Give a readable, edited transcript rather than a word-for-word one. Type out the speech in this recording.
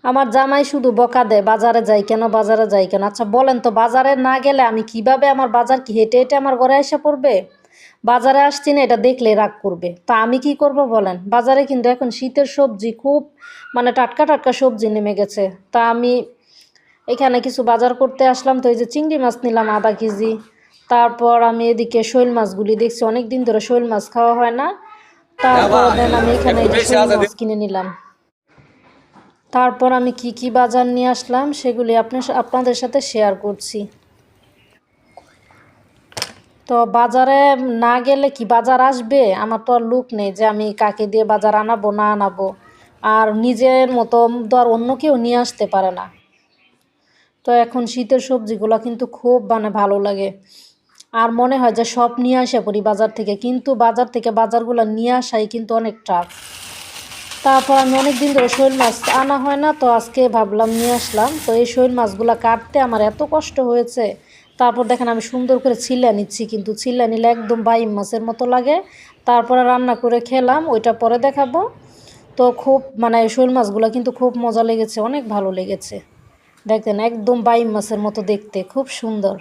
আমার জামাই শুধু বকা দেয়, বাজারে যাই কেন, বাজারে যাই কেন। আচ্ছা বলেন তো, বাজারে না গেলে আমি কিভাবে, আমার বাজার কি হেঁটে হেঁটে আমার ঘরে এসে পড়বে? বাজারে আসছি না এটা দেখলে রাগ করবে। তা আমি কি করব বলেন? বাজারে কিন্তু এখন শীতের সবজি খুব, মানে টাটকা টাটকা সবজি নেমে গেছে। তা আমি এখানে কিছু বাজার করতে আসলাম, তো এই যে চিংড়ি মাছ নিলাম আধা কেজি। তারপর আমি এদিকে শৈল মাছগুলি দেখছি, অনেক দিন ধরে শৈল মাছ খাওয়া হয় না। তারপর দেন আমি এখানে এই যে শৈল মাছ কিনে নিলাম। তারপর আমি কি কি বাজার নিয়ে আসলাম সেগুলি আপনাদের সাথে শেয়ার করছি। তো বাজারে না গেলে কি বাজার আসবে? আমার তো আর লুক নেই যে আমি কাকে দিয়ে বাজার আনাবো না আনাবো। আর নিজের মতো তো আর অন্য কেউ নিয়ে আসতে পারে না। তো এখন শীতের সবজিগুলো কিন্তু খুব মানে ভালো লাগে। আর মনে হয় যে সব নিয়ে আসা পড়ি বাজার থেকে, কিন্তু বাজার থেকে বাজারগুলো নিয়ে আসাই কিন্তু অনেক টাফ। তারপর আমি অনেক দিন ধরে শৈল মাছ আনা হয় না, তো আজকে ভাবলাম নিয়ে আসলাম। তো এই শৈল মাছগুলো কাটতে আমার এত কষ্ট হয়েছে। তারপর দেখেন আমি সুন্দর করে ছিলে নিচ্ছি, কিন্তু ছিলে নিলে একদম বাইম মাছের মতো লাগে। তারপরে রান্না করে খেলাম, ওইটা পরে দেখাবো। তো খুব মানে শৈল মাছগুলো কিন্তু খুব মজা লেগেছে, অনেক ভালো লেগেছে। দেখেন একদম বাইম মাছের মতো দেখতে, খুব সুন্দর।